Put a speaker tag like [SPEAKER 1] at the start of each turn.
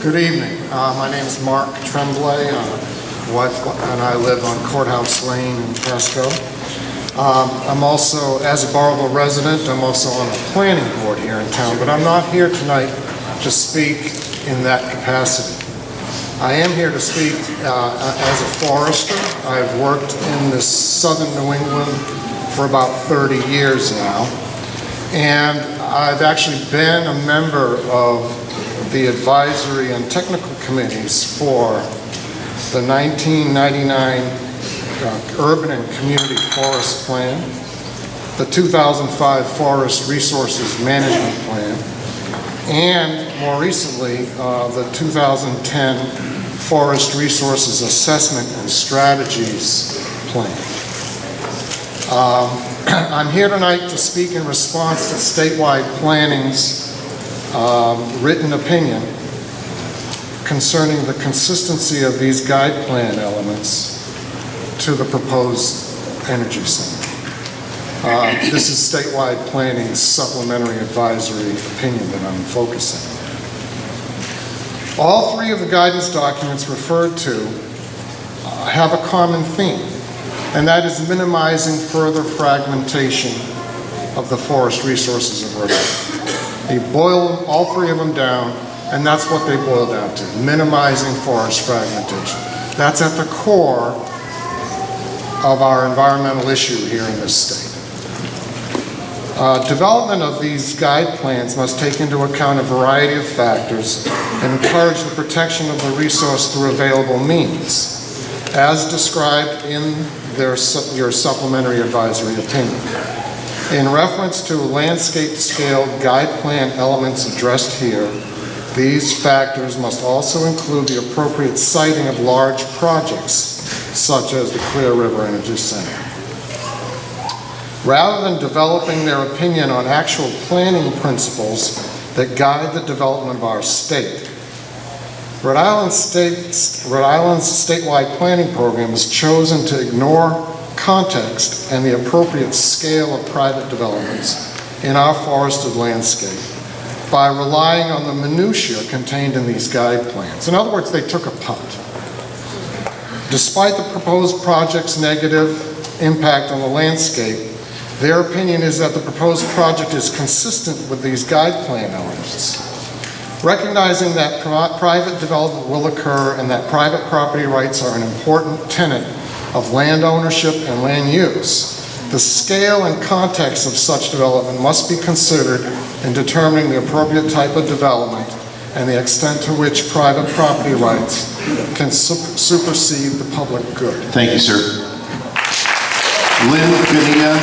[SPEAKER 1] Good evening. My name is Mark Tremblay. Wife and I live on Courthouse Lane in Pascoag. I'm also, as a Barberville resident, I'm also on the planning board here in town, but I'm not here tonight to speak in that capacity. I am here to speak as a forester. I've worked in this southern New England for about 30 years now, and I've actually been a member of the advisory and technical committees for the 1999 Urban and Community Forest Plan, the 2005 Forest Resources Management Plan, and more recently, the 2010 Forest Resources Assessment and Strategies Plan. I'm here tonight to speak in response to Statewide Planning's written opinion concerning the consistency of these guide plan elements to the proposed energy center. This is Statewide Planning's supplementary advisory opinion that I'm focusing on. All three of the guidance documents referred to have a common theme, and that is minimizing further fragmentation of the forest resources of Rhode Island. They boil all three of them down, and that's what they boil down to, minimizing forest fragmentation. That's at the core of our environmental issue here in this state. Development of these guide plans must take into account a variety of factors and encourage the protection of the resource through available means, as described in your supplementary advisory opinion. In reference to landscape-scale guide plan elements addressed here, these factors must also include the appropriate siting of large projects, such as the Clear River Energy Center. Rather than developing their opinion on actual planning principles that guide the development of our state, Rhode Island's statewide planning program has chosen to ignore context and the appropriate scale of private developments in our forested landscape by relying on the minutiae contained in these guide plans. In other words, they took a punt. Despite the proposed project's negative impact on the landscape, their opinion is that the proposed project is consistent with these guide plan elements. Recognizing that private development will occur and that private property rights are an important tenet of land ownership and land use, the scale and context of such development must be considered in determining the appropriate type of development and the extent to which private property rights can supersede the public good.
[SPEAKER 2] Thank you, sir. Lynn Gania.